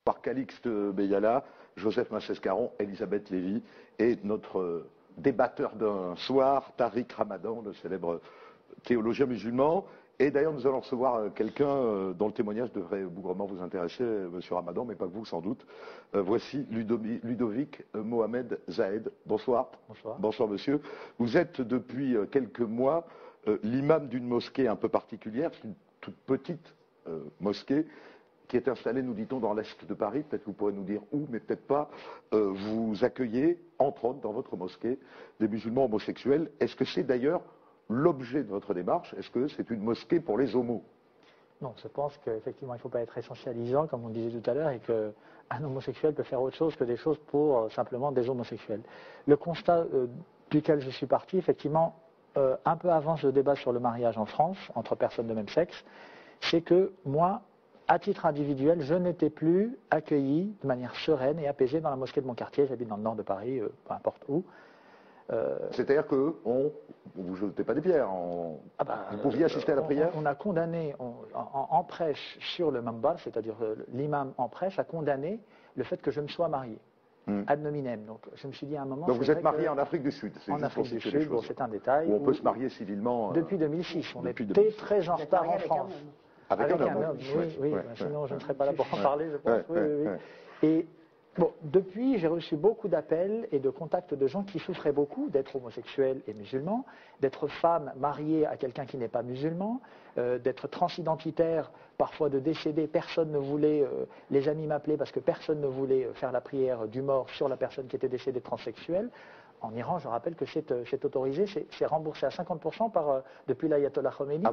par Calixte Beyala, Joseph Massescaron, Elisabeth Lévy et notre débatteur d'un soir, Tariq Ramadan, le célèbre théologien musulman. Et d'ailleurs, nous allons recevoir quelqu'un dont le témoignage devrait bougrement vous intéresser, monsieur Ramadan, mais pas que vous, sans doute. Voici Ludovic Mohamed Zahed. Bonsoir. Bonsoir. Bonsoir, monsieur. Vous êtes depuis quelques mois l'imam d'une mosquée un peu particulière, une toute petite mosquée qui est installée, nous dit-on, dans l'est de Paris. Peut-être que vous pourrez nous dire où, mais peut-être pas. Vous accueillez, entre autres, dans votre mosquée, des musulmans homosexuels. Est-ce que c'est d'ailleurs l'objet de votre démarche? Est-ce que c'est une mosquée pour les homos? Non, je pense qu'effectivement, il ne faut pas être essentialisant, comme on disait tout à l'heure, et qu'un homosexuel peut faire autre chose que des choses pour simplement des homosexuels. Le constat duquel je suis parti, effectivement, un peu avant ce débat sur le mariage en France, entre personnes de même sexe, c'est que moi, à titre individuel, je n'étais plus accueilli de manière sereine et apaisée dans la mosquée de mon quartier. J'habite dans le nord de Paris, peu importe où. C'est-à-dire que vous ne jetez pas des pierres, vous pouviez assister à la prière? On a condamné, en prêche sur le mambar, c'est-à-dire l'imam en prêche, a condamné le fait que je me sois marié, ad nominem. Donc je me suis dit à un moment... Donc vous êtes marié en Afrique du Sud? En Afrique du Sud, bon, c'est un détail. Où on peut se marier civilement... Depuis 2006, on était très en retard en France. Avec un homme, oui, sinon je ne serais pas là pour en parler, je pense. Et bon, depuis, j'ai reçu beaucoup d'appels et de contacts de gens qui souffraient beaucoup d'être homosexuels et musulmans, d'être femmes mariées à quelqu'un qui n'est pas musulman, d'être transidentitaires, parfois de décéder. Personne ne voulait, les amis m'appelaient parce que personne ne voulait faire la prière du mort sur la personne qui était décédée transsexuelle. En Iran, je rappelle que c'est autorisé, c'est remboursé à 50% depuis l'ayatollah Khomeini,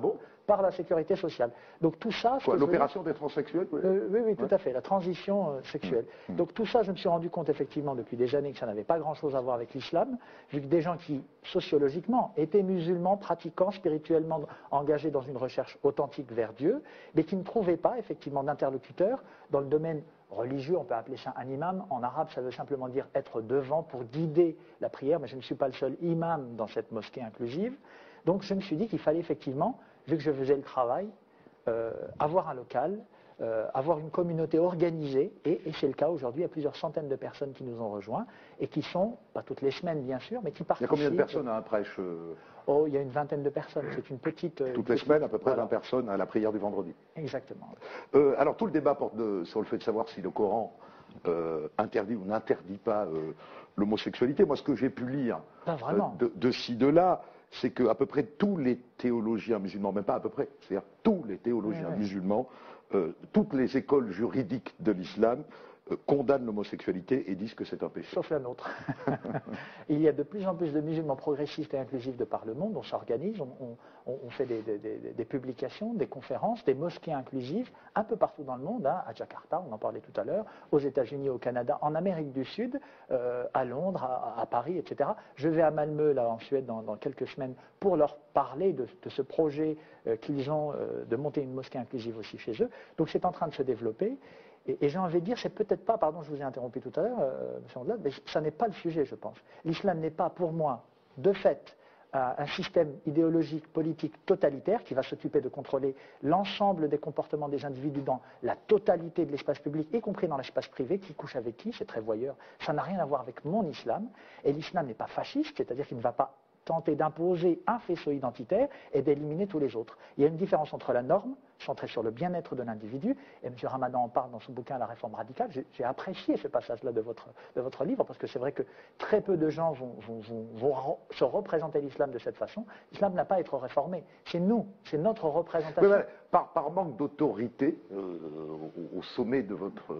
par la sécurité sociale. Donc tout ça... L'opération des transsexuels? Oui, tout à fait, la transition sexuelle. Donc tout ça, je me suis rendu compte effectivement depuis des années que ça n'avait pas grand-chose à voir avec l'islam, vu que des gens qui, sociologiquement, étaient musulmans, pratiquants, spirituellement engagés dans une recherche authentique vers Dieu, mais qui ne trouvaient pas effectivement d'interlocuteurs dans le domaine religieux, on peut appeler ça un imam. En arabe, ça veut simplement dire être devant pour guider la prière, mais je ne suis pas le seul imam dans cette mosquée inclusive. Donc je me suis dit qu'il fallait effectivement, vu que je faisais le travail, avoir un local, avoir une communauté organisée, et c'est le cas aujourd'hui. Il y a plusieurs centaines de personnes qui nous ont rejoints et qui sont, pas toutes les semaines bien sûr, mais qui participent. Il y a combien de personnes à un prêche? Oh, il y a une vingtaine de personnes. C'est une petite... Toutes les semaines, à peu près 20 personnes à la prière du vendredi. Exactement. Alors tout le débat porte sur le fait de savoir si le Coran interdit ou n'interdit pas l'homosexualité. Moi, ce que j'ai pu lire de ci, de là, c'est qu'à peu près tous les théologiens musulmans, même pas à peu près, c'est-à-dire tous les théologiens musulmans, toutes les écoles juridiques de l'islam condamnent l'homosexualité et disent que c'est un péché. Sauf la nôtre. Il y a de plus en plus de musulmans progressistes et inclusifs de par le monde. On s'organise, on fait des publications, des conférences, des mosquées inclusives un peu partout dans le monde, à Jakarta, on en parlait tout à l'heure, aux États-Unis, au Canada, en Amérique du Sud, à Londres, à Paris, etc. Je vais à Malmö, là, en Suède, dans quelques semaines, pour leur parler de ce projet qu'ils ont de monter une mosquée inclusive aussi chez eux. Donc c'est en train de se développer. Et j'ai envie de dire, c'est peut-être pas, pardon, je vous ai interrompu tout à l'heure, M. Ondelat, mais ça n'est pas le sujet, je pense. L'islam n'est pas, pour moi, de fait, un système idéologique, politique totalitaire qui va s'occuper de contrôler l'ensemble des comportements des individus dans la totalité de l'espace public, y compris dans l'espace privé, qui couche avec qui, c'est très voyeur. Ça n'a rien à voir avec mon islam. Et l'islam n'est pas fasciste, c'est-à-dire qu'il ne va pas tenter d'imposer un faisceau identitaire et d'éliminer tous les autres. Il y a une différence entre la norme, centrée sur le bien-être de l'individu, et M. Ramadan en parle dans son bouquin La réforme radicale. J'ai apprécié ce passage-là de votre livre, parce que c'est vrai que très peu de gens vont se représenter l'islam de cette façon. L'islam n'a pas à être réformé. C'est nous, c'est notre représentation. Mais par manque d'autorité, au sommet de votre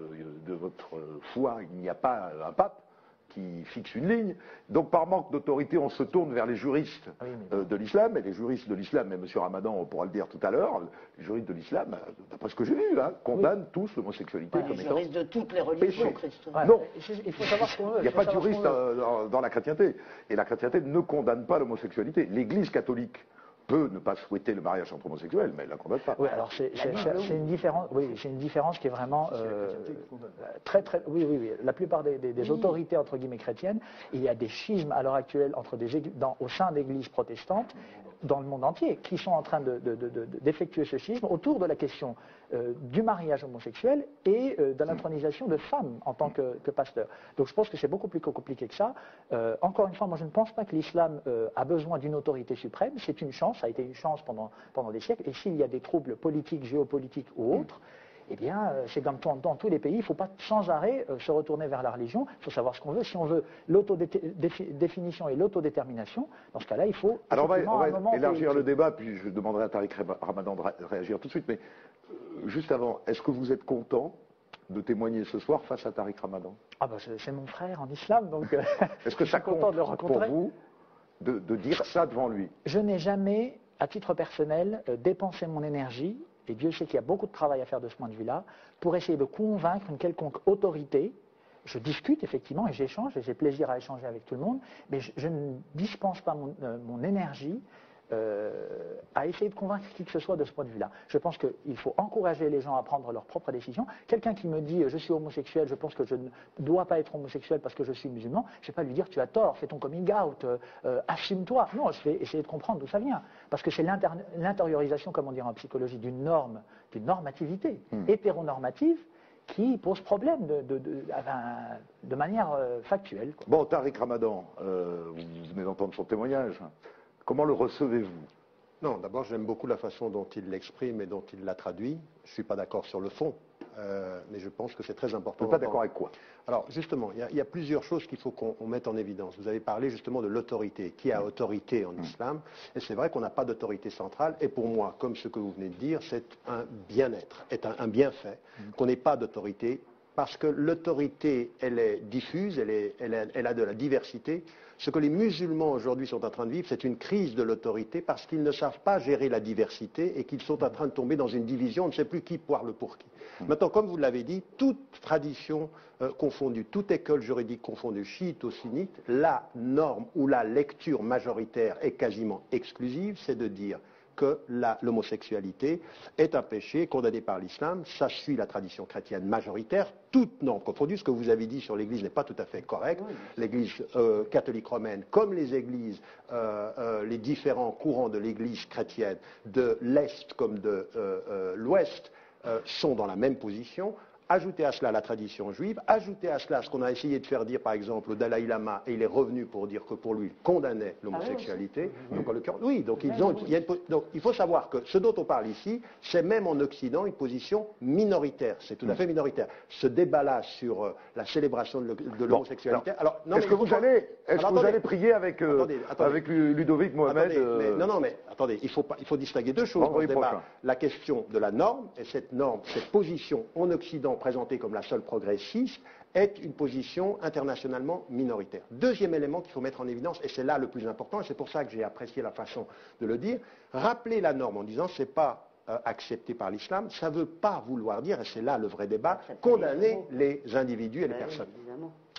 foi, il n'y a pas un pape qui fixe une ligne. Donc par manque d'autorité, on se tourne vers les juristes de l'islam, et les juristes de l'islam, et M. Ramadan on pourra le dire tout à l'heure, les juristes de l'islam, d'après ce que j'ai vu, condamnent tous l'homosexualité comme étant péché. Les juristes de toutes les religions, Christ. Non, il faut savoir ce qu'on veut. Il n'y a pas de juriste dans la chrétienté. Et la chrétienté ne condamne pas l'homosexualité. L'Église catholique peut ne pas souhaiter le mariage entre homosexuels, mais elle ne la condamne pas. Oui, alors c'est une différence. Oui, c'est une différence qui est vraiment très. Oui. La plupart des autorités entre guillemets chrétiennes, il y a des schismes à l'heure actuelle au sein d'églises protestantes. dans le monde entier qui sont en train d'effectuer ce schisme autour de la question du mariage homosexuel et de l'intronisation de femmes en tant que pasteur. Donc je pense que c'est beaucoup plus compliqué que ça. Encore une fois, moi je ne pense pas que l'islam a besoin d'une autorité suprême. C'est une chance, ça a été une chance pendant des siècles. Et s'il y a des troubles politiques, géopolitiques ou autres, eh bien, c'est comme dans tous les pays, il ne faut pas sans arrêt se retourner vers la religion, il faut savoir ce qu'on veut. Si on veut l'autodéfinition et l'autodétermination, dans ce cas-là, il faut... Alors on va élargir le débat, puis je demanderai à Tariq Ramadan de réagir tout de suite, mais juste avant, est-ce que vous êtes content de témoigner ce soir face à Tariq Ramadan? Ah ben, c'est mon frère en islam, donc est-ce que ça compte content de le rencontrer pour vous de dire ça devant lui? Je n'ai jamais, à titre personnel, dépensé mon énergie, et Dieu sait qu'il y a beaucoup de travail à faire de ce point de vue-là, pour essayer de convaincre une quelconque autorité. Je discute effectivement et j'échange, et j'ai plaisir à échanger avec tout le monde, mais je ne dispense pas mon énergie à essayer de convaincre qui que ce soit de ce point de vue-là. Je pense qu'il faut encourager les gens à prendre leurs propres décisions. Quelqu'un qui me dit je suis homosexuel, je pense que je ne dois pas être homosexuel parce que je suis musulman, je ne vais pas lui dire tu as tort, fais ton coming out, assume-toi. Non, je vais essayer de comprendre d'où ça vient. Parce que c'est l'intériorisation, comme on dirait en psychologie, d'une norme, d'une normativité hétéronormative qui pose problème de manière factuelle. Quoi. Bon, Tariq Ramadan, vous venez d'entendre son témoignage. Comment le recevez-vous? Non, d'abord, j'aime beaucoup la façon dont il l'exprime et dont il l'a traduit. Je ne suis pas d'accord sur le fond, mais je pense que c'est très important. Vous n'êtes pas d'accord avec quoi? Alors, justement, il y a plusieurs choses qu'il faut qu'on mette en évidence. Vous avez parlé justement de l'autorité. Qui a autorité en islam? Et c'est vrai qu'on n'a pas d'autorité centrale. Et pour moi, comme ce que vous venez de dire, c'est un bien-être, un bienfait, qu'on n'ait pas d'autorité, parce que l'autorité, elle est diffuse, elle a de la diversité. Ce que les musulmans aujourd'hui sont en train de vivre, c'est une crise de l'autorité parce qu'ils ne savent pas gérer la diversité et qu'ils sont en train de tomber dans une division, on ne sait plus qui parle pour qui. Maintenant, comme vous l'avez dit, toute tradition confondue, toute école juridique confondue, chiite ou sunnite, la norme ou la lecture majoritaire est quasiment exclusive, c'est de dire que l'homosexualité est un péché condamné par l'islam. Ça suit la tradition chrétienne majoritaire. Toute norme confondue, ce que vous avez dit sur l'Église n'est pas tout à fait correct. L'Église catholique romaine, comme les églises, les différents courants de l'Église chrétienne, de l'Est comme de l'Ouest, sont dans la même position. Ajoutez à cela la tradition juive, ajoutez à cela ce qu'on a essayé de faire dire par exemple au Dalai Lama, et il est revenu pour dire que pour lui, il condamnait l'homosexualité. Donc, en l'occurrence, oui, donc, donc il faut savoir que ce dont on parle ici, c'est même en Occident une position minoritaire, c'est tout à fait minoritaire. Ce débat-là sur la célébration de l'homosexualité... Est-ce que vous allez prier avec Ludovic Mohamed Non, mais attendez, il faut distinguer deux choses dans ce débat. La question de la norme, et cette norme, cette position en Occident présentée comme la seule progressiste, est une position internationalement minoritaire. Deuxième élément qu'il faut mettre en évidence, et c'est là le plus important, et c'est pour ça que j'ai apprécié la façon de le dire, rappeler la norme en disant c'est pas accepté par l'islam, ça ne veut pas vouloir dire, et c'est là le vrai débat, condamner les individus et les personnes.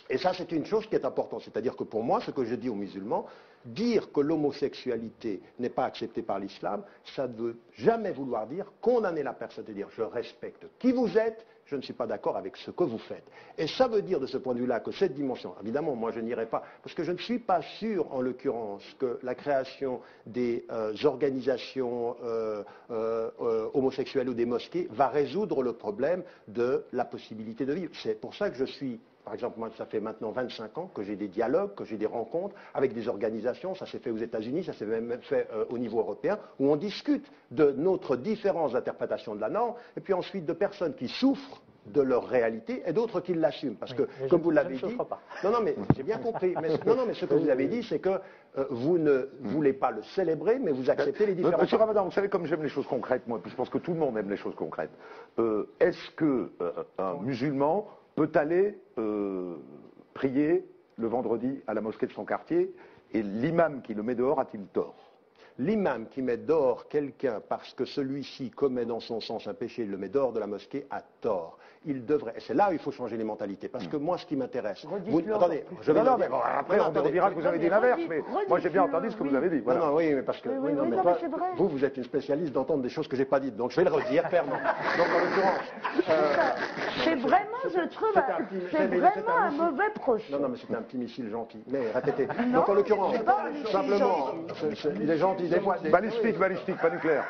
Et ça, c'est une chose qui est importante. C'est-à-dire que pour moi, ce que je dis aux musulmans, dire que l'homosexualité n'est pas acceptée par l'islam, ça ne veut jamais vouloir dire condamner la personne, c'est-à-dire je respecte qui vous êtes, je ne suis pas d'accord avec ce que vous faites. Et ça veut dire de ce point de vue-là que cette dimension, évidemment, moi je n'irai pas, parce que je ne suis pas sûr, en l'occurrence, que la création des organisations homosexuelles ou des mosquées va résoudre le problème de la possibilité de vivre. C'est pour ça que je suis... Par exemple, moi, ça fait maintenant 25 ans que j'ai des dialogues, que j'ai des rencontres avec des organisations, ça s'est fait aux États-Unis, ça s'est même fait au niveau européen, où on discute de notre différentes interprétations de la norme, et puis ensuite de personnes qui souffrent de leur réalité et d'autres qui l'assument. Parce que, comme vous l'avez dit... Non, mais j'ai bien compris. Mais ce que vous avez dit, c'est que vous ne voulez pas le célébrer, mais vous acceptez les différences. Monsieur Ramadan, vous savez comme j'aime les choses concrètes, moi, puis je pense que tout le monde aime les choses concrètes. Est-ce qu'un musulman peut aller prier le vendredi à la mosquée de son quartier, et l'imam qui le met dehors a-t-il tort? L'imam qui met dehors quelqu'un parce que celui-ci commet dans son sens un péché, il le met dehors de la mosquée, a tort. Il devrait, et c'est là où il faut changer les mentalités, parce que moi ce qui m'intéresse... Attendez, après on dira que vous avez dit l'inverse, mais moi j'ai bien entendu ce que vous avez dit. Voilà. Non, oui, mais parce que vous êtes une spécialiste d'entendre des choses que j'ai pas dites, donc je vais le redire clairement. Donc en l'occurrence... C'est vraiment je trouve c'était un petit- c'est mais vraiment c'était un missile. mauvais procès. Non, mais c'était un petit missile gentil. Mais répétez. Non, Donc en l'occurrence, c'est pas un missile simplement, il est gentil des fois. Balistique, balistique, pas nucléaire.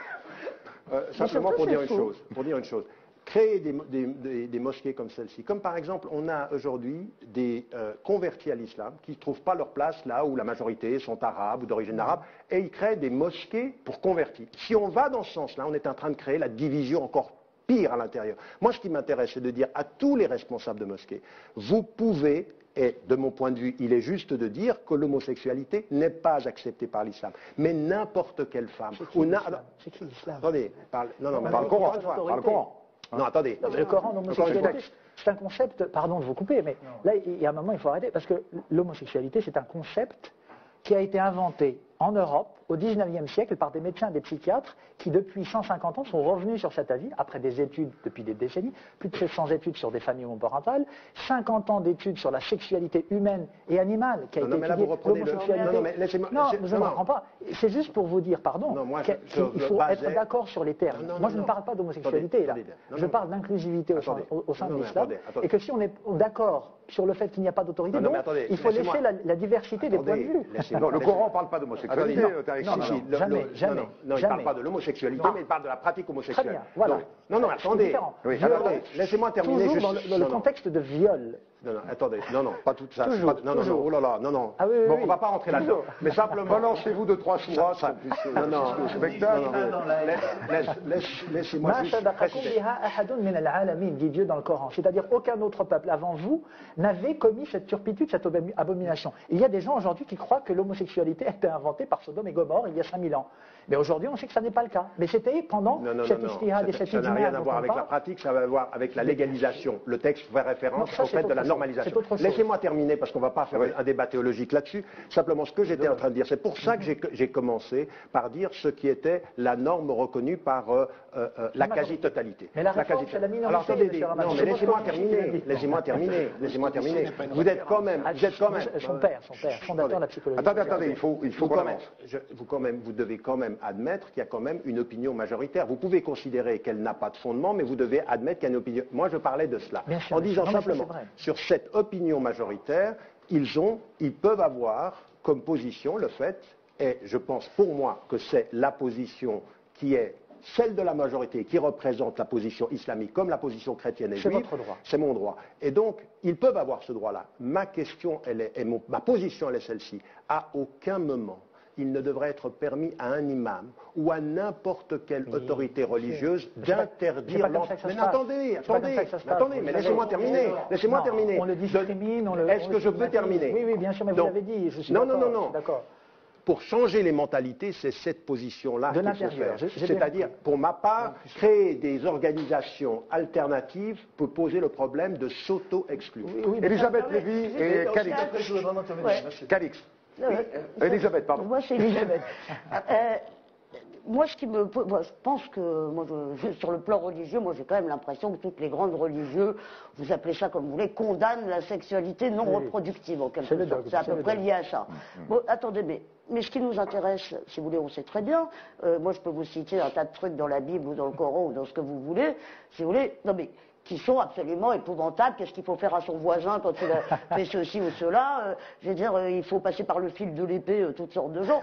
Simplement surtout, pour dire c'est une faux. chose. Pour dire une chose. Créer des mosquées comme celle-ci, comme par exemple, on a aujourd'hui des convertis à l'islam qui ne trouvent pas leur place là où la majorité sont arabes ou d'origine arabe, et ils créent des mosquées pour convertis. Si on va dans ce sens-là, on est en train de créer la division encore pire à l'intérieur. Moi, ce qui m'intéresse, c'est de dire à tous les responsables de mosquées, vous pouvez, et de mon point de vue, il est juste de dire que l'homosexualité n'est pas acceptée par l'islam. Mais n'importe quelle femme. C'est qui l'islam? Attendez, non, non, mais Par le Coran. Par le Coran. Non, attendez. Le Coran, l'homosexualité, c'est un concept, pardon de vous couper, mais là, il y a un moment, il faut arrêter, parce que l'homosexualité, c'est un concept qui a été inventé en Europe au XIXe siècle par des médecins et des psychiatres qui, depuis 150 ans, sont revenus sur cet avis, après des études depuis des décennies, plus de 700 études sur des familles homoparentales, 50 ans d'études sur la sexualité humaine et animale qui a été mais là, étudiée, vous reprenez l'homosexualité. Non, mais laissez-moi... Non, je ne comprends pas. C'est juste pour vous dire, pardon, Non, moi, qu'il faut être d'accord sur les termes. Moi, je ne parle pas d'homosexualité, là. Je parle d'inclusivité au sein de l'islam, et que si on est d'accord sur le fait qu'il n'y a pas d'autorité, donc il faut laisser la diversité des points de vue. Non, le Coran ne parle pas d'homosexualité. Jamais. Non, il ne parle pas de l'homosexualité, mais il parle de la pratique homosexuelle. Très bien, voilà. Donc, non, attendez. Attendez, laissez-moi terminer Toujours juste. dans le contexte de viol. Non, attendez, non, pas tout ça. Toujours, Non, oh là là, non. Ah oui, Bon, oui. on ne va pas rentrer là-dedans. Mais simplement. Balancez-vous de 3 sourates qu'on puisse Non, spectacle. laissez-moi Ma juste sabaqakum préciser. biha ahadun min al-alamin, dit Dieu dans le Coran. C'est-à-dire aucun autre peuple avant vous n'avait commis cette turpitude, cette abomination. Il y a des gens aujourd'hui qui croient que l'homosexualité a été inventée par Sodome et Gomorre il y a 5000 ans. Mais aujourd'hui, on sait que ça n'est pas le cas. Mais c'était pendant cette ijtihad et cette Ça n'a rien à voir avec la pratique, ça va voir avec la légalisation. Le texte fait référence au fait de la normalisation. Laissez-moi terminer, parce qu'on ne va pas faire un débat théologique là-dessus. Simplement, ce que j'étais en train de dire, c'est pour ça que j'ai commencé par dire ce qui était la norme reconnue par la quasi-totalité. Mais la réforme, c'est la minorité. Alors, attendez, monsieur Ramadan. non, mais laissez-moi terminer. Vous êtes quand même... Son père, fondateur de la psychologie. Attendez, il faut qu'on avance. Vous devez quand même admettre qu'il y a quand même une opinion majoritaire. Vous pouvez considérer qu'elle n'a pas de fondement, mais vous devez admettre qu'il y a une opinion. Moi, je parlais de cela. Bien sûr, en disant non, mais simplement, ça, c'est vrai. sur cette opinion majoritaire, ils peuvent avoir comme position le fait, et je pense pour moi que c'est la position qui est celle de la majorité, qui représente la position islamique comme la position chrétienne et juive. C'est votre droit. C'est mon droit. Et donc, ils peuvent avoir ce droit-là. Ma question, ma position, elle est celle-ci. À aucun moment, il ne devrait être permis à un imam ou à n'importe quelle autorité religieuse d'interdire l'enfant. Mais attendez, mais laissez-moi terminer. Laissez-moi terminer. On le discrimine, Est-ce que je peux terminer? Oui, bien sûr, mais vous l'avez dit. Je suis non. d'accord. Pour changer les mentalités, c'est cette position-là De qu'il faut l'intérieur. faire. C'est-à-dire, pour ma part, créer des organisations alternatives peut poser le problème de s'auto-exclure. Elisabeth Lévy et Calix. Calix. Elisabeth, pardon. Moi, c'est Elisabeth. Moi, je pense que, sur le plan religieux, moi, j'ai quand même l'impression que toutes les grandes religieuses, vous appelez ça comme vous voulez, condamnent la sexualité non reproductive, en quelque sorte. C'est à peu près lié à ça. Bon, attendez, mais ce qui nous intéresse, si vous voulez, on sait très bien. Moi, je peux vous citer un tas de trucs dans la Bible ou dans le Coran ou dans ce que vous voulez, si vous voulez. Non, mais qui sont absolument épouvantables. Qu'est-ce qu'il faut faire à son voisin quand il a fait ceci ou cela? Je veux dire, il faut passer par le fil de l'épée toutes sortes de gens.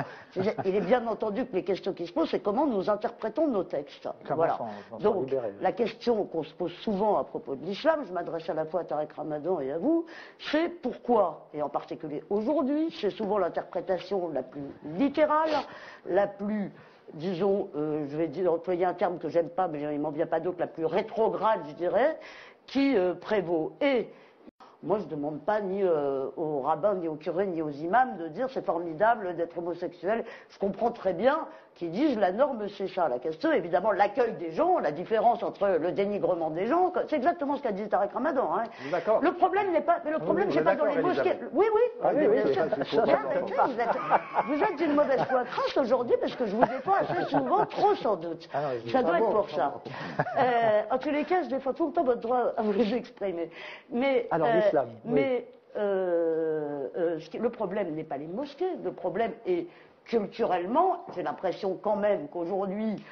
Il est bien entendu que les questions qui se posent, c'est comment nous interprétons nos textes. Voilà. Donc, la question qu'on se pose souvent à propos de l'islam, je m'adresse à la fois à Tarek Ramadan et à vous, c'est pourquoi, et en particulier aujourd'hui, c'est souvent l'interprétation la plus littérale, la plus... disons, je vais employer un terme que j'aime pas, mais il m'en vient pas d'autre, la plus rétrograde, je dirais, qui prévaut. Et moi, je ne demande pas ni aux rabbins, ni aux curés, ni aux imams de dire c'est formidable d'être homosexuel. Je comprends très bien qu'ils disent la norme, c'est ça. La question, évidemment, l'accueil des gens, la différence entre le dénigrement des gens, c'est exactement ce qu'a dit Tarek Ramadan. Hein. D'accord. Le problème n'est pas, mais le problème, c'est pas dans les mosquées. Oui, bien sûr. Vous êtes d'une mauvaise foi crasse aujourd'hui parce que je vous défends assez souvent, trop sans doute. Ça doit être pour ça. En tous les cas, je défends tout le temps votre droit à vous exprimer. Mais, alors l'islam. Mais le problème n'est pas les mosquées. Le problème est culturellement, j'ai l'impression quand même qu'aujourd'hui,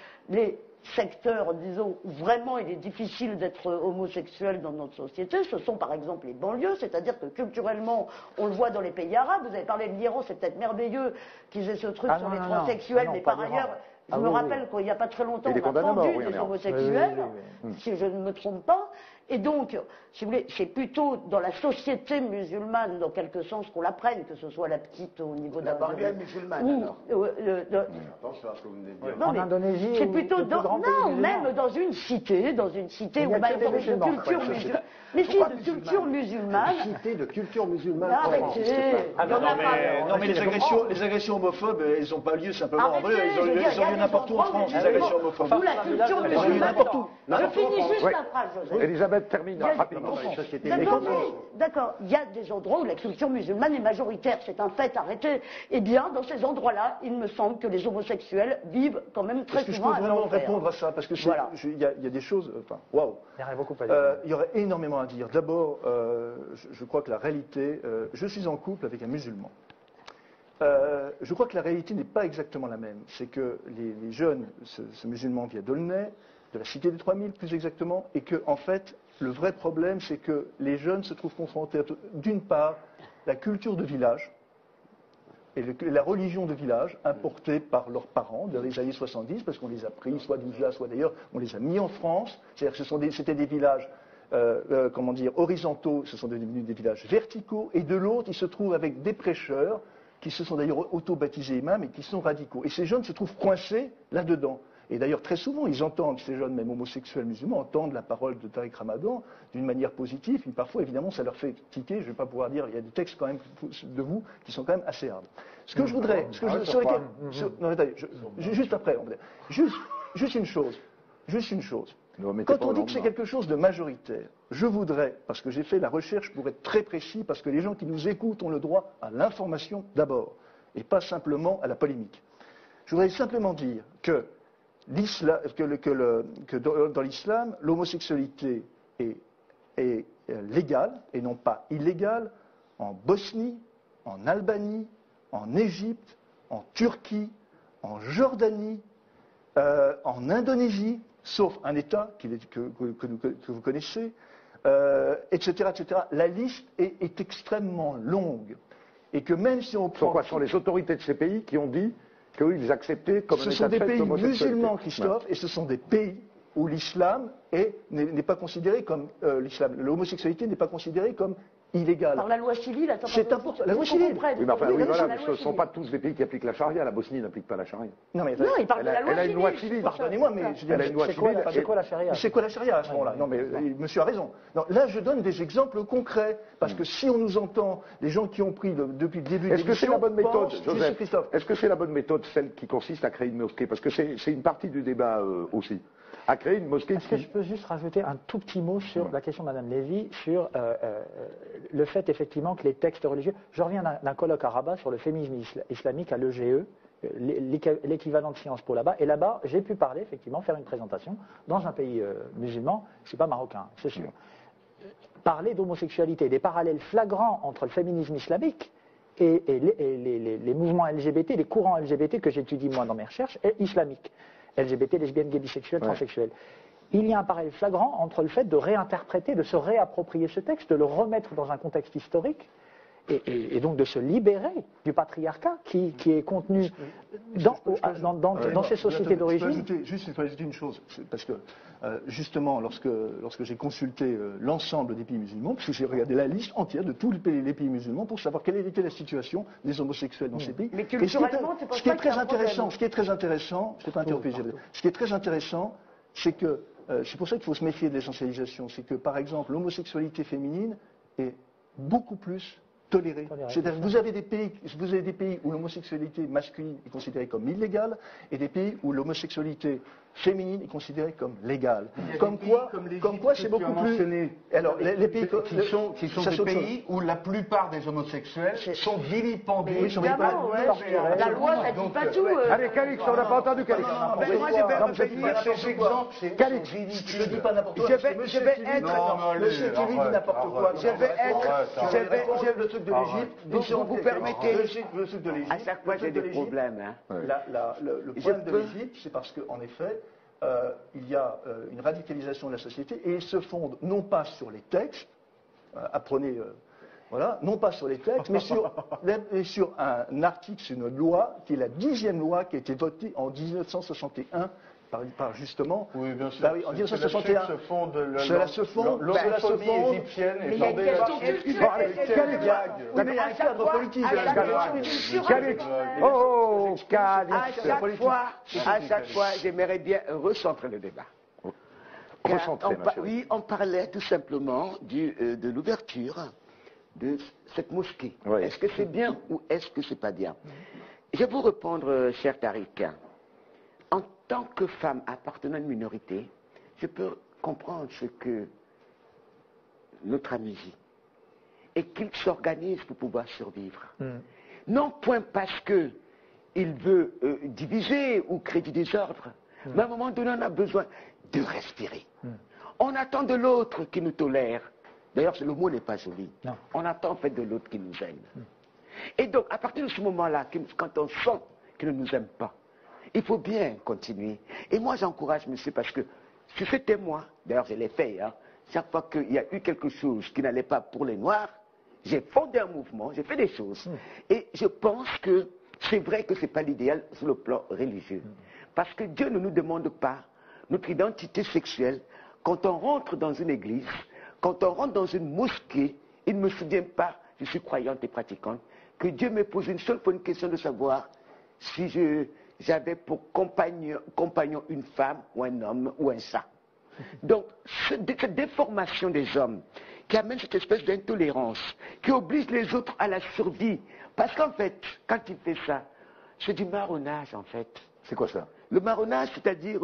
secteurs, disons, où vraiment il est difficile d'être homosexuel dans notre société, ce sont par exemple les banlieues, c'est-à-dire que culturellement, on le voit dans les pays arabes, vous avez parlé de l'Iran, c'est peut-être merveilleux qu'ils aient ce truc sur les transsexuels, mais par ailleurs, je me rappelle qu'il n'y a pas très longtemps, on a pendu des homosexuels, si je ne me trompe pas. Et donc, si vous voulez, c'est plutôt dans la société musulmane, dans quelque sens, qu'on l'apprenne, que ce soit la petite au niveau d'un... La banlieue musulmane, alors. Attention à ce que vous venez de dire. Non, en Indonésie, c'est plutôt le plus grand pays non, musulman. même dans une cité Il où y a bah, que ils des ont de musulmans. culture musulmane. Mais si, de culture musulmane. Une cité de culture musulmane. Arrêtez, il y en a pas. Non, mais les agressions homophobes, elles n'ont pas lieu simplement en vrai. Arrêtez, Ils ont je veux dire, il y a lieu des n'importe où en endroits où France, les les agressions homophobes. Où la culture Elles ont lieu musulmane. n'importe où. Je finis juste Oui. la phrase, Joseph. Elisabeth termine Il y a- rapidement. D'accord, il y a des endroits où la culture musulmane est majoritaire, c'est un fait, arrêtez. Eh bien, dans ces endroits-là, il me semble que les homosexuels vivent quand même très Est-ce que je souvent peux à vraiment l'envers. répondre à ça? Parce que Voilà. il y a des choses, enfin, waouh. Il y aurait beaucoup à dire. Il y aurait énormément à dire. D'abord, je crois que la réalité, je suis en couple avec un musulman. Je crois que la réalité n'est pas exactement la même. C'est que les jeunes, ce musulman vient d'Aulnay, de la cité des 3000 plus exactement, et que en fait, le vrai problème, c'est que les jeunes se trouvent confrontés à, d'une part, la culture de village, et la religion de village importée par leurs parents dans les années 70, parce qu'on les a pris, soit d'Oujda, soit d'ailleurs, on les a mis en France. C'est-à-dire que c'était des villages, comment dire, horizontaux, ce sont devenus des villages verticaux, et de l'autre, ils se trouvent avec des prêcheurs, qui se sont d'ailleurs auto-baptisés imams et qui sont radicaux. Et ces jeunes se trouvent coincés là-dedans. Et d'ailleurs, très souvent, ils entendent, ces jeunes, même homosexuels musulmans, entendent la parole de Tariq Ramadan d'une manière positive. Et parfois, évidemment, ça leur fait tiquer. Je ne vais pas pouvoir dire, il y a des textes quand même de vous qui sont quand même assez hard. Ce que je voudrais, non, attendez, juste après, juste une chose. Quand on dit que c'est quelque chose de majoritaire, je voudrais, parce que j'ai fait la recherche pour être très précis, parce que les gens qui nous écoutent ont le droit à l'information d'abord, et pas simplement à la polémique. Je voudrais simplement dire que dans l'islam, l'homosexualité est légale et non pas illégale en Bosnie, en Albanie, en Égypte, en Turquie, en Jordanie, en Indonésie, sauf un État que vous connaissez, etc., etc. La liste est extrêmement longue. Et que même si on prend... Ce sont les autorités de ces pays qui ont dit qu'ils acceptaient comme un état de fait l'homosexualité. Ce sont des pays musulmans, Ouais. Christophe, et ce sont des pays où l'islam n'est pas considéré comme l'homosexualité n'est pas considérée comme illégale. Par la loi civile, attends, C'est important. La loi civile. Oui, mais enfin, oui, voilà, la ce loi ne sont civile. pas tous des pays qui appliquent la charia. La Bosnie n'applique pas la charia. Non, mais Non, il parle de la loi elle a une civile. loi civile. pardonnez-moi, mais je veux Elle a dire, une loi c'est quoi civile. C'est quoi la charia? Mais c'est quoi la charia à ce moment-là? Non, mais monsieur a raison. Non, là, je donne des exemples concrets. Parce que si on nous entend, les gens qui ont pris depuis le début de Est-ce que c'est l'émission la bonne méthode, pensent, Joseph Monsieur Christophe, Est-ce que c'est la bonne méthode, celle qui consiste à créer une mosquée? Parce que c'est une partie du débat aussi. À créer une mosquée Est-ce que je peux juste rajouter un tout petit mot sur la question de Mme Lévy, sur le fait effectivement que les textes religieux... Je reviens d'un colloque à Rabat sur le féminisme islamique à l'EGE, l'équivalent de Sciences Po là-bas. Et là-bas, j'ai pu parler, effectivement, faire une présentation dans un pays musulman. Je ne suis pas marocain, c'est sûr. Parler d'homosexualité, des parallèles flagrants entre le féminisme islamique et les mouvements LGBT, les courants LGBT que j'étudie moi dans mes recherches, islamiques. LGBT, lesbiennes, gays, bisexuels, transsexuels. Il y a un parallèle flagrant entre le fait de réinterpréter, de se réapproprier ce texte, de le remettre dans un contexte historique, et donc de se libérer du patriarcat qui est contenu dans ces sociétés d'origine. Je peux ajouter une chose, parce que justement, lorsque j'ai consulté l'ensemble des pays musulmans, parce que j'ai regardé la liste entière de tous les pays musulmans pour savoir quelle était la situation des homosexuels dans ces pays. Mais culturellement, c'est pas ce qui est ça qu'il y a très un problème. intéressant, je t'ai pas interrompu, ce qui est très intéressant, c'est que c'est pour ça qu'il faut se méfier de l'essentialisation. C'est que, par exemple, l'homosexualité féminine est beaucoup plus tolérée. C'est-à-dire que vous avez des pays où l'homosexualité masculine est considérée comme illégale et des pays où l'homosexualité féminine est considérée comme légale. Comme quoi, c'est beaucoup plus. Alors, les pays qui sont des pays où la plupart des homosexuels sont vilipendés. Évidemment, ouais, la loi, ça dit pas tout. Allez, Calix, on n'a pas entendu Calix. Moi, je vais revenir ces exemples. Je ne dis pas n'importe quoi. Monsieur qui dit n'importe quoi. Je vais le truc de l'Égypte. Si vous permettez, Le truc de l'Égypte. à chaque fois j'ai des problèmes. Le problème de l'Égypte, c'est parce qu'en effet, il y a une radicalisation de la société et il se fonde non pas sur les textes, apprenez, voilà, non pas sur les textes, mais sur un article, sur une loi, qui est la 10e loi qui a été votée en 1961 par justement. Oui, bien sûr. Bah oui, en 1961. Cela se fonde. L'homophobie égyptienne est fondée là-dessus. Oui, mais il y a un cadre politique de la Calix. Oh, Calix. À chaque fois, j'aimerais bien recentrer le débat. Recentrer, ma chérie. Oui, on parlait tout simplement de l'ouverture de cette mosquée. Oui. Est-ce que c'est bien ou est-ce que c'est pas bien? Je vais vous répondre, cher Tariq. En tant que femme appartenant à une minorité, je peux comprendre ce que notre ami vit et qu'il s'organise pour pouvoir survivre. Non point parce qu'il veut diviser ou créer du désordre, mais à un moment donné, on a besoin de respirer. On attend de l'autre qui nous tolère. D'ailleurs, le mot n'est pas joli. Non. On attend en fait de l'autre qui nous aime. Et donc, à partir de ce moment-là, quand on sent qu'il ne nous aime pas, il faut bien continuer. Et moi, j'encourage monsieur, parce que si c'était moi, d'ailleurs je l'ai fait, hein, chaque fois qu'il y a eu quelque chose qui n'allait pas pour les Noirs, j'ai fondé un mouvement, j'ai fait des choses. Et je pense que c'est vrai que ce n'est pas l'idéal sur le plan religieux. Parce que Dieu ne nous demande pas notre identité sexuelle. Quand on rentre dans une église, quand on rentre dans une mosquée, il ne me souvient pas, je suis croyante et pratiquante, que Dieu me pose une seule fois une question de savoir si j'avais pour compagnon une femme ou un homme ou un chat. Donc, cette déformation des hommes qui amène cette espèce d'intolérance, qui oblige les autres à la survie. Parce qu'en fait, quand il fait ça, c'est du marronnage en fait. C'est quoi ça? Le marronnage, c'est-à-dire,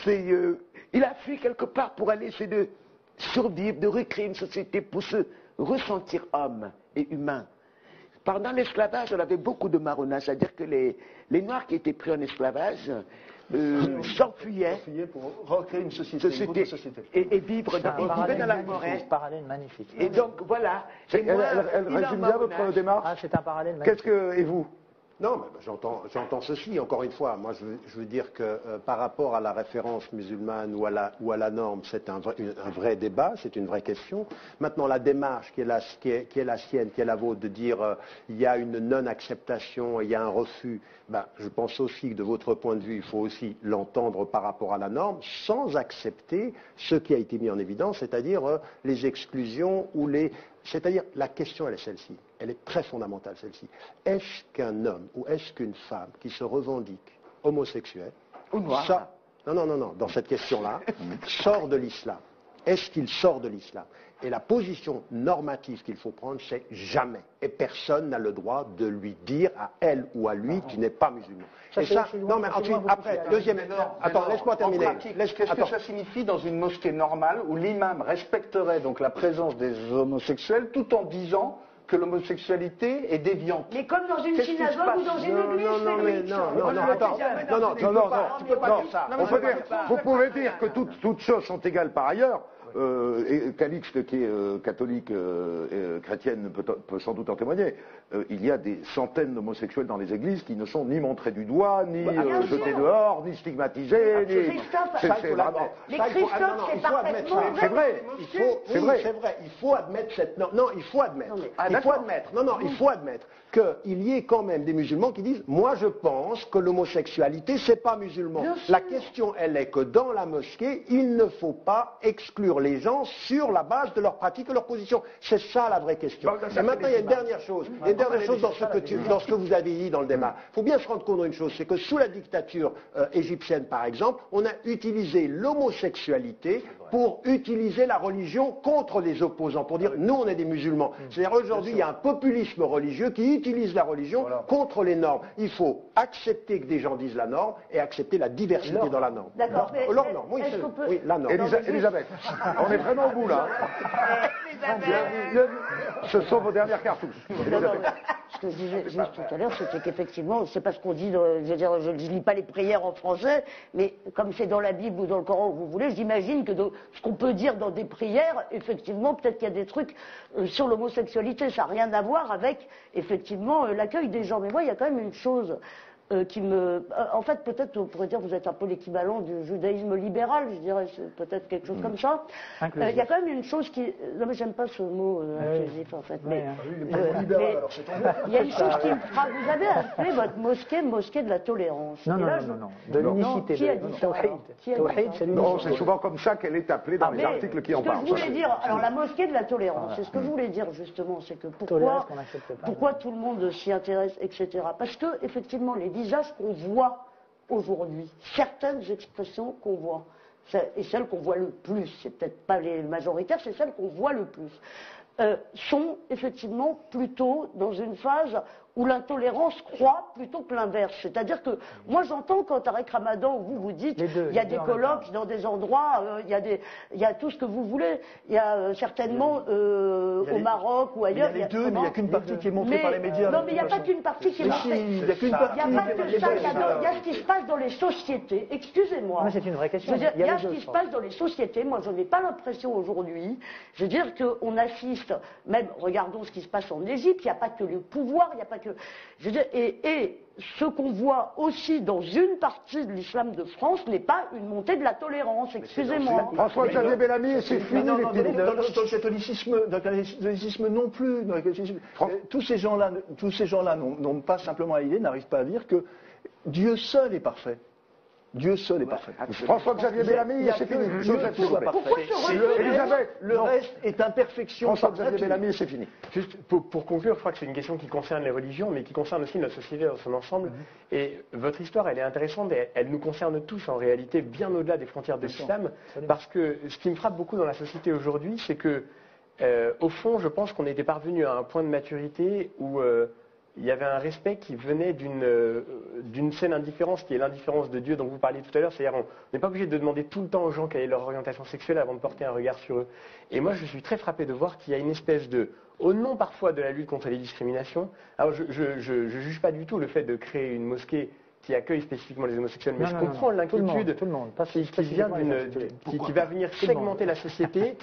il a fui quelque part pour aller essayer de survivre, de recréer une société pour se ressentir homme et humain. Pendant l'esclavage, on avait beaucoup de marronnage, c'est-à-dire que les Noirs qui étaient pris en esclavage s'enfuyaient pour recréer une société, une autre société. Et vivre dans la forêt. C'est un parallèle magnifique. Et donc, voilà. Elle résume bien votre démarche. Ah, c'est un parallèle magnifique. Et vous? Non, mais j'entends ceci, encore une fois. Moi, je veux dire que par rapport à la référence musulmane ou à la norme, c'est un vrai débat, c'est une vraie question. Maintenant, la démarche qui est la sienne, qui est la vôtre, de dire il y a une non-acceptation, il y a un refus, je pense aussi que de votre point de vue, il faut aussi l'entendre par rapport à la norme, sans accepter ce qui a été mis en évidence, c'est-à-dire les exclusions ou les... C'est-à-dire, la question, elle est celle-ci. Elle est très fondamentale, celle-ci. Est-ce qu'un homme ou est-ce qu'une femme qui se revendique homosexuel, ou noir, non, dans cette question-là, sort de l'islam? Est-ce qu'il sort de l'islam? Et la position normative qu'il faut prendre, c'est jamais. Et personne n'a le droit de lui dire à elle ou à lui qui n'est pas musulman. Et ça, non, mais ensuite, après, deuxième... Attends, laisse-moi terminer. Qu'est-ce que ça signifie dans une mosquée normale où l'imam respecterait donc la présence des homosexuels tout en disant que l'homosexualité est déviante? Mais comme dans une synagogue ou dans une église, tu peux pas dire ça. Vous pouvez dire que toutes choses sont égales par ailleurs. Et Calixte, qui est catholique chrétienne, peut sans doute en témoigner. Il y a des centaines d'homosexuels dans les églises qui ne sont ni montrés du doigt, ni jetés dehors, ni stigmatisés. Mais Christophe, c'est parfaitement vrai. C'est vrai. C'est vrai. Il faut admettre cette... Non, il faut admettre. Il faut admettre qu'il y ait quand même des musulmans qui disent « Moi, je pense que l'homosexualité, c'est pas musulman. » La question, elle est que dans la mosquée, il ne faut pas exclure les gens sur la base de leur pratique et leur position. C'est ça la vraie question. Et maintenant, il y a une dernière chose. Il y a une dernière chose dans ce que vous avez dit dans le débat. Il faut bien se rendre compte d'une chose, c'est que sous la dictature égyptienne, par exemple, on a utilisé l'homosexualité pour utiliser la religion contre les opposants, pour dire nous on est des musulmans. C'est-à-dire aujourd'hui il y a un populisme religieux qui utilise la religion contre les normes. Il faut accepter que des gens disent la norme et accepter la diversité dans la norme. D'accord. Leur norme, oui, la norme. Elisabeth, on est vraiment au bout là. Ce sont vos dernières cartouches. Ce que je disais juste tout à l'heure, c'était qu'effectivement, c'est parce qu'on dit, je ne lis pas les prières en français, mais comme c'est dans la Bible ou dans le Coran où vous voulez, j'imagine que ce qu'on peut dire dans des prières, effectivement, peut-être qu'il y a des trucs sur l'homosexualité, ça n'a rien à voir avec, effectivement, l'accueil des gens. Mais moi, il y a quand même une chose En fait, peut-être on pourrait dire que vous êtes un peu l'équivalent du judaïsme libéral, je dirais, c'est peut-être quelque chose comme ça. Il y a quand même une chose qui... Non mais j'aime pas ce mot inclusif en fait. Mais, il y a une chose qui me frappe. Vous avez appelé votre mosquée de la tolérance. Non, de l'unicité. Qui a dit ça? Non, c'est souvent comme ça qu'elle est appelée dans les articles qui en parlent. Ce que je voulais dire, alors la mosquée de la tolérance, c'est ce que je voulais dire justement, c'est que pourquoi tout le monde s'y intéresse, etc. Parce que effectivement, les visages qu'on voit aujourd'hui, certaines expressions qu'on voit, et celles qu'on voit le plus, c'est peut-être pas les majoritaires, c'est celles qu'on voit le plus, sont effectivement plutôt dans une phase où l'intolérance croît plutôt que l'inverse. C'est-à-dire que moi j'entends quand Tarek Ramadan, vous dites, il y a des colloques dans des endroits, il y a tout ce que vous voulez, il y a certainement au Maroc ou ailleurs. Il y a les deux, mais il n'y a qu'une partie qui est montrée par les médias. Non, mais il n'y a pas qu'une partie qui est montrée. Il n'y a qu'une partie. Il n'y a pas que ça, il y a ce qui se passe dans les sociétés. Excusez-moi. C'est une vraie question. Il y a ce qui se passe dans les sociétés. Moi, je n'ai pas l'impression aujourd'hui, je veux dire qu'on assiste, même regardons ce qui se passe en Égypte, il n'y a pas que le pouvoir, il n'y a pas que... Je veux dire, et ce qu'on voit aussi dans une partie de l'islam de France n'est pas une montée de la tolérance, excusez-moi. François-Xavier Bellamy, c'est fini. Dans le catholicisme non plus. Tous ces gens-là n'ont pas simplement l'idée, n'arrivent pas à dire que Dieu seul est parfait. Dieu seul est parfait. François-Xavier Bellamy, c'est fini. Le reste est imperfection. François-Xavier Bellamy, c'est fini. Juste pour conclure, je crois que c'est une question qui concerne les religions, mais qui concerne aussi notre société dans son ensemble. Et votre histoire, elle est intéressante et elle nous concerne tous en réalité, bien au-delà des frontières de l'islam. Parce que ce qui me frappe beaucoup dans la société aujourd'hui, c'est que, au fond, je pense qu'on était parvenu à un point de maturité où il y avait un respect qui venait d'une saine indifférence, qui est l'indifférence de Dieu dont vous parliez tout à l'heure. C'est-à-dire, on n'est pas obligé de demander tout le temps aux gens quelle est leur orientation sexuelle avant de porter un regard sur eux. Et moi, je suis très frappé de voir qu'il y a une espèce de, au nom parfois de la lutte contre les discriminations, alors je ne juge pas du tout le fait de créer une mosquée qui accueille spécifiquement les homosexuels, mais je comprends l'inquiétude qui va venir segmenter la société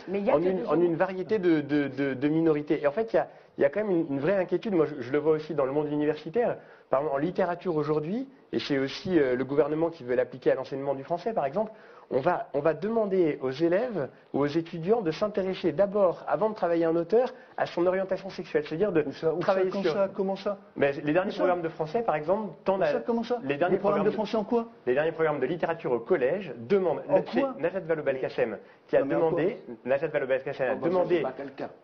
en une variété de minorités. Et en fait, il y a quand même une vraie inquiétude. Moi, je le vois aussi dans le monde universitaire. Par exemple, en littérature aujourd'hui, et c'est aussi le gouvernement qui veut l'appliquer à l'enseignement du français, par exemple, on va demander aux élèves ou aux étudiants de s'intéresser d'abord, avant de travailler un auteur, à son orientation sexuelle. C'est-à-dire de travailler sur... Comment ça? Mais les derniers programmes de français, par exemple, tendent à... Comment ça? Les derniers programmes de français en quoi? Les derniers programmes de littérature au collège demandent... C'est Najat Vallaud-Belkacem qui a demandé... Najat Vallaud-Belkacem a demandé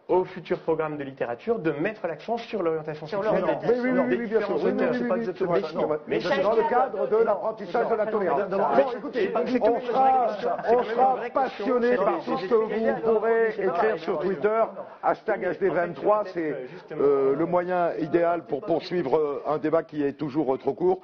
au futur programme de littérature de mettre l'accent sur l'orientation sexuelle. Oui, bien sûr. C'est pas exactement ça. Mais c'est dans le cadre de l'apprentissage de la tolérance. Bon, écoutez, on sera passionné par tout ce que vous pourrez écrire sur Twitter. #HD23, c'est le moyen idéal pour poursuivre un débat qui est toujours trop court.